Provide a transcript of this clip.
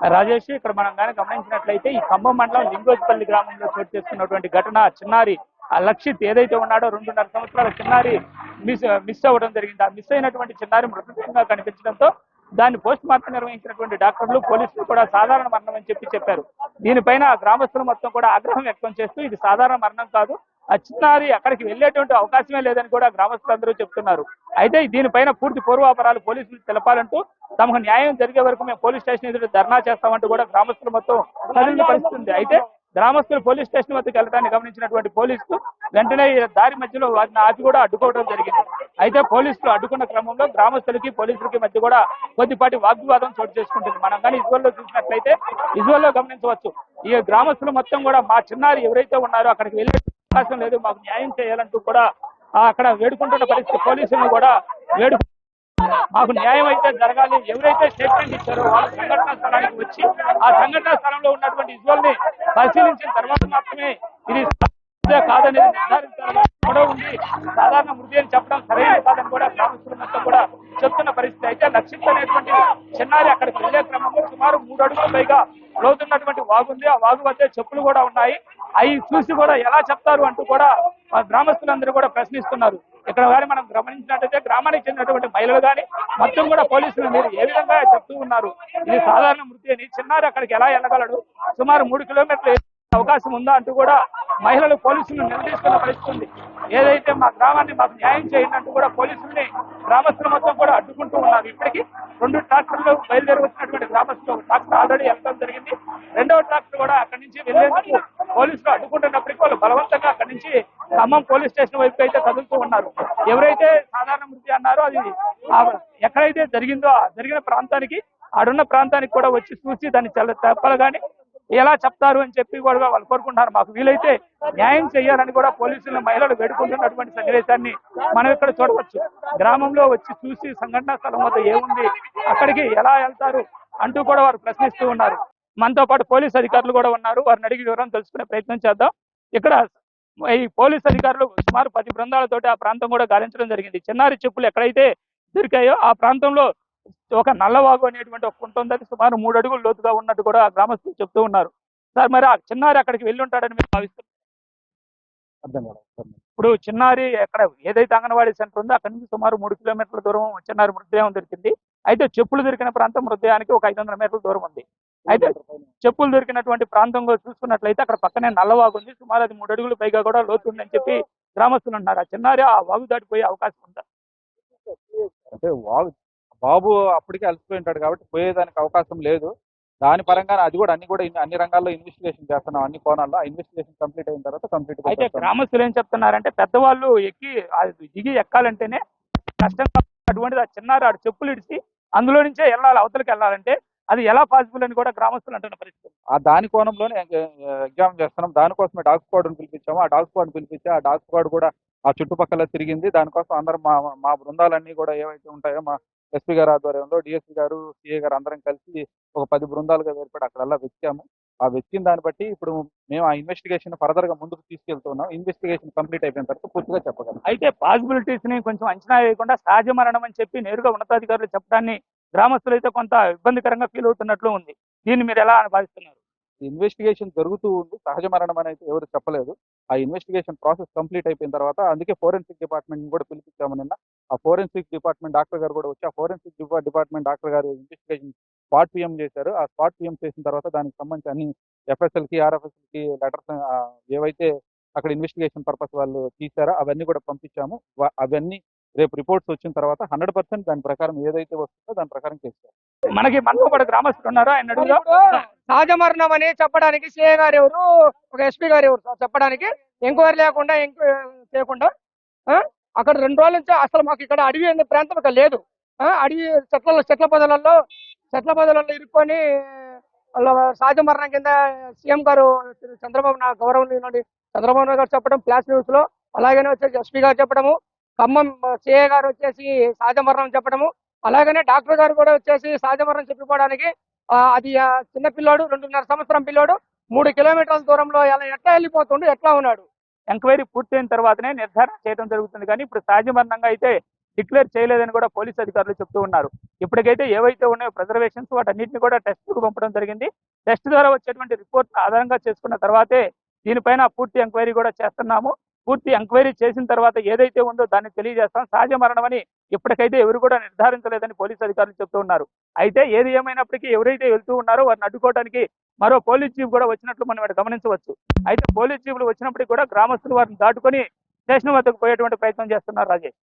రాజేష్, ఇక్కడ మనం కానీ గమనించినట్లయితే ఈ ఖమ్మం మండలం లింగోజిపల్లి గ్రామంలో చోటు చేసుకున్నటువంటి ఘటన, చిన్నారి లక్షిత్ ఏదైతే ఉన్నాడో 2.5 సంవత్సరాల చిన్నారి మిస్ అవ్వడం జరిగింది. ఆ మిస్ అయినటువంటి చిన్నారి మృతదేహంగా కనిపించడంతో దాన్ని పోస్ట్ మార్టం నిర్వహించినటువంటి డాక్టర్లు, పోలీసులు కూడా సాధారణ మరణం అని చెప్పారు. దీనిపైన గ్రామస్తులు మొత్తం కూడా ఆగ్రహం వ్యక్తం చేస్తూ ఇది సాధారణ మరణం కాదు, ఆ చిన్నారి అక్కడికి వెళ్లేటువంటి అవకాశమే లేదని కూడా గ్రామస్తులందరూ చెప్తున్నారు. అయితే దీనిపైన పూర్తి పూర్వాపరాలు పోలీసులు తెలపాలంటూ తమకు న్యాయం జరిగే వరకు మేము పోలీస్ స్టేషన్ ఎదురు ధర్నా చేస్తామంటూ కూడా గ్రామస్తులు మొత్తం కదిలిన పరిస్థితి ఉంది. అయితే గ్రామస్తులు పోలీస్ స్టేషన్ వద్దకు వెళ్ళడానికి గమనించినటువంటి పోలీసులు వెంటనే దారి మధ్యలో వాటిని ఆపి కూడా అడ్డుకోవడం జరిగింది. అయితే పోలీసులు అడ్డుకున్న క్రమంలో గ్రామస్తులకి పోలీసులకి మధ్య కూడా కొద్దిపాటి వాగ్వివాదం చోటు చేసుకుంటుంది. మనం కానీ విజువల్లో చూసినట్లయితే విజువల్లో గమనించవచ్చు. ఈ గ్రామస్తులు మొత్తం కూడా మా చిన్నారి ఎవరైతే ఉన్నారో అక్కడికి వెళ్ళే అవకాశం లేదు, మాకు న్యాయం చేయాలంటూ కూడా అక్కడ వేడుకుంటున్న పరిస్థితి. పోలీసులను కూడా మాకు న్యాయం అయితే జరగాలి, ఎవరైతే స్టేట్మెంట్ ఇచ్చారో వాళ్ళు సంఘటనా స్థలానికి వచ్చి ఆ సంఘటనా స్థలంలో ఉన్నటువంటి విజువల్ ని పరిశీలించిన తర్వాత మాత్రమే ఇది కాదని నిర్ధారించాలని కూడా ఉంది. సాధారణ మృతి అని చెప్పడం సరైన కాదని కూడా గ్రామస్తులు మొత్తం కూడా చెప్తున్న పరిస్థితి. అయితే లక్షిత్ అనేటువంటి చిన్నారి అక్కడికి వెళ్లే క్రమంలో సుమారు 3 అడుగుల పైగా లోతున్నటువంటి వాగు ఉంది. ఆ వాగు వద్ద చెప్పులు కూడా ఉన్నాయి. అవి చూసి కూడా ఎలా చెప్తారు అంటూ కూడా గ్రామస్తులందరూ కూడా ప్రశ్నిస్తున్నారు. ఇక్కడ కానీ మనం గమనించినట్లయితే గ్రామానికి చెందినటువంటి మహిళలు కానీ మొత్తం కూడా పోలీసులు మీరు ఏ విధంగా చెప్తూ ఉన్నారు, ఇది సాధారణ మృతి అని, చిన్నారి అక్కడికి ఎలా వెళ్ళగలడు, సుమారు 3 కిలోమీటర్లు అవకాశం ఉందా అంటూ కూడా మహిళలు పోలీసులను నిలదీస్తున్న పరిస్థితి ఉంది. ఏదైతే మా గ్రామాన్ని మాకు న్యాయం చేయండి అంటూ కూడా పోలీసుల్ని గ్రామస్తులు మొత్తం కూడా అడ్డుకుంటూ ఉన్నారు. ఇప్పటికీ 2 ట్రాక్టర్లు బయలుదేరి వచ్చినటువంటి గ్రామస్తులు ట్రాక్టర్ ఆల్రెడీ వెళ్ళడం జరిగింది. 2వ ట్రాక్టర్ కూడా అక్కడి నుంచి వెళ్లేందుకు పోలీసులు అడ్డుకుంటున్నప్పటికీ వాళ్ళు బలవంతంగా అక్కడి నుంచి ఖమ్మం పోలీస్ స్టేషన్ వైపు అయితే కదులుతూ ఉన్నారు. ఎవరైతే సాధారణ మృతి అన్నారో అది ఎక్కడైతే జరిగిందో జరిగిన ప్రాంతానికి ఆడున్న ప్రాంతానికి కూడా వచ్చి చూసి దాన్ని చెప్పాలి కానీ ఎలా చెప్తారు అని చెప్పి కూడా వాళ్ళు కోరుకుంటున్నారు. మాకు వీలైతే న్యాయం చేయాలని కూడా పోలీసులు మహిళలు వేడుకుంటున్నటువంటి సన్నివేశాన్ని మనం ఇక్కడ చూడవచ్చు. గ్రామంలో వచ్చి చూసి సంఘటనా స్థలం వద్ద ఏముంది, అక్కడికి ఎలా వెళ్తారు అంటూ కూడా వారు ప్రశ్నిస్తూ ఉన్నారు. మనతో పాటు పోలీస్ అధికారులు కూడా ఉన్నారు, వారిని అడిగి వివరం తెలుసుకునే ప్రయత్నం చేద్దాం. ఇక్కడ ఈ పోలీస్ అధికారులు సుమారు 10 బృందాలతోటి ఆ ప్రాంతం కూడా గాలించడం జరిగింది. చిన్నారి చెప్పులు ఎక్కడైతే దొరికాయో ఆ ప్రాంతంలో ఒక నల్లవాగు అనేటువంటి ఒక కుంట ఉంది, అది సుమారు 3 అడుగులు లోతుగా ఉన్నట్టు కూడా గ్రామస్తులు చెప్తూ ఉన్నారు. సార్, మరి ఆ చిన్నారి అక్కడికి వెళ్ళి ఉంటాడని మీరు భావిస్తున్నారు? ఇప్పుడు చిన్నారి ఎక్కడ ఏదైతే అంగన్వాడీ సెంటర్ ఉందో అక్కడి నుంచి సుమారు 3 కిలోమీటర్ల దూరం చిన్నారి మృతదేహం దొరికింది. అయితే చెప్పులు దొరికిన ప్రాంతం మృతదేహానికి ఒక 500 మీటర్ల దూరం ఉంది. అయితే చెప్పులు దొరికినటువంటి ప్రాంతంలో చూసుకున్నట్లయితే అక్కడ పక్కనే నల్లవాగు ఉంది, సుమారు అది 3 అడుగులు పైగా కూడా లోతు ఉందని చెప్పి గ్రామస్తులు అంటున్నారు. ఆ చిన్నారి ఆ వాగు దాటిపోయే అవకాశం ఉందా? అంటే బాబు అప్పటికే అలసిపోయి ఉంటాడు కాబట్టి పోయేదానికి అవకాశం లేదు. దాని పరంగా అది కూడా అన్ని రంగాల్లో ఇన్వెస్టిగేషన్ చేస్తున్నాం, అన్ని కోణాల్లో. ఇన్వెస్టిగేషన్ కంప్లీట్ అయిన తర్వాత కంప్లీట్. అయితే గ్రామస్తులు ఏం చెప్తున్నారంటే పెద్దవాళ్ళు దిగి ఎక్కాలంటేనే కష్టంగా అటువంటిది ఆ చిన్నారి ఆడు చెప్పులు ఇడిచి అందులో నుంచే వెళ్ళాలి, అవతలకి వెళ్ళాలంటే అది ఎలా పాసిబుల్ అని కూడా గ్రామస్తులు అంటున్న పరిస్థితి. దాని కోణంలోనే ఎగ్జామ్ చేస్తున్నాం. దానికోసమే డాగ్ స్క్వాడ్ పిలిపించాము. ఆ డాగ్ స్క్వాడ్ పిలిపించి ఆ డాగ్ స్క్వాడ్ కూడా ఆ చుట్టుపక్కల తిరిగింది. దానికోసం అందరం మా బృందాలన్నీ కూడా ఏవైతే ఉంటాయో మా ఎస్పీ గారు ఆధ్వర్యంలో డిఎస్పీ గారు, సిఏ గారు అందరం కలిసి ఒక 10 బృందాలుగా ఏర్పడి అక్కడల్లా వెతికాము. ఆ వెతికిన దాన్ని బట్టి ఇప్పుడు మేము ఆ ఇన్వెస్టిగేషన్ ఫర్దర్ గా ముందుకు తీసుకెళ్తున్నాం. ఇన్వెస్టిగేషన్ కంప్లీట్ అయిపోయిన తర్వాత పూర్తిగా చెప్పగలం. అయితే పాసిబిలిటీస్ ని కొంచెం అంచనా వేయకుండా సహజ మరణం అని చెప్పి నేరుగా ఉన్నతాధికారులు చెప్పడాన్ని గ్రామస్తులు అయితే కొంత ఇబ్బందికరంగా ఫీల్ అవుతున్నట్లు ఉంది. దీన్ని మీరు ఎలా భావిస్తున్నారు? ఇన్వెస్టిగేషన్ జరుగుతూ ఉంది. సహజ మరణం అని అయితే ఎవరు చెప్పలేదు. ఆ ఇన్వెస్టిగేషన్ ప్రాసెస్ కంప్లీట్ అయిపోయిన తర్వాత అందుకే ఫోరెన్సిక్ డిపార్ట్మెంట్ కూడా పిలిపించాము నిన్న. ఆ ఫోరెన్సిక్ డిపార్ట్మెంట్ డాక్టర్ గారు కూడా వచ్చి ఆ ఫోరెన్సిక్ డిపార్ట్మెంట్ డాక్టర్ గారు ఇన్వెస్టిగేషన్ స్పాట్ పిఎం చేశారు. ఆ స్పాట్ పిఎం చేసిన తర్వాత దానికి సంబంధించి అన్ని ఎఫ్ఎస్ఎల్ కి, ఆర్ఎఫ్ఎస్ఎల్ కి లెటర్స్ ఏవైతే అక్కడ ఇన్వెస్టిగేషన్ పర్పస్ వాళ్ళు తీశారో అవన్నీ కూడా పంపించాము. అవన్నీ రేపు రిపోర్ట్స్ వచ్చిన తర్వాత 100% దాని ప్రకారం ఏదైతే వస్తుందో దాని ప్రకారం చేస్తారు. మనకి మనతో పాటు గ్రామస్తులు ఉన్నారో ఆయన అడుగుదాం. సహజ మరణం అని చెప్పడానికి సిఏ గారు ఎవరు, ఒక ఎస్పీ గారు ఎవరు చెప్పడానికి? ఎంక్వైరీ లేకుండా చేయకుండా అక్కడ 2 రోజుల నుంచి అసలు మాకు ఇక్కడ అడవి అనే ప్రాంతం ఇక్కడ లేదు. అడవి చెట్ల పొదలలో ఇరుక్కొని సహజ మరణం కింద సీఎం గారు గౌరవనీయులు చంద్రబాబు నాయుడు గారు చెప్పడం ఫ్లాష్ న్యూస్ లో, అలాగనే వచ్చేసి ఎస్పీ గారు చెప్పడము, ఖమ్మం సిఏ గారు వచ్చేసి సహజ మరణం చెప్పడము, అలాగనే డాక్టర్ గారు కూడా వచ్చేసి సహజ మరణం చెప్పిపోవడానికి అది చిన్న పిల్లోడు 2.5 సంవత్సరం పిల్లోడు 3 కిలోమీటర్ల దూరంలో ఎట్లా వెళ్ళిపోతుండు, ఎట్లా ఉన్నాడు? ఎంక్వైరీ పూర్తయిన తర్వాతనే నిర్ధారణ చేయడం జరుగుతుంది. కానీ ఇప్పుడు సహజ మరణంగా అయితే డిక్లేర్ చేయలేదని కూడా పోలీసు అధికారులు చెప్తూ ఉన్నారు. ఇప్పటికైతే ఏవైతే ఉన్నాయో ప్రిజర్వేషన్స్ వాటన్నిటిని కూడా టెస్ట్కు పంపడం జరిగింది. టెస్ట్ ద్వారా వచ్చేటువంటి రిపోర్ట్ ఆధారంగా చేసుకున్న తర్వాతే దీనిపైన పూర్తి ఎంక్వైరీ కూడా చేస్తున్నాము. పూర్తి ఎంక్వైరీ చేసిన తర్వాత ఏదైతే ఉందో దాన్ని తెలియజేస్తాం. సహజ మరణం అని ఇప్పటికైతే ఎవరు కూడా నిర్ధారించలేదని పోలీసు అధికారులు చెప్తూ ఉన్నారు. అయితే ఏది ఏమైనప్పటికీ ఎవరైతే వెళ్తూ ఉన్నారో వారిని అడ్డుకోవడానికి మరో పోలీస్ జీప్ కూడా వచ్చినట్లు మనం ఇక్కడ గమనించవచ్చు. అయితే పోలీస్ జీపులు వచ్చినప్పటికీ కూడా గ్రామస్తులు వారిని దాటుకొని స్టేషన్ వద్దకు పోయేటువంటి ప్రయత్నం చేస్తున్నారు రాజేష్.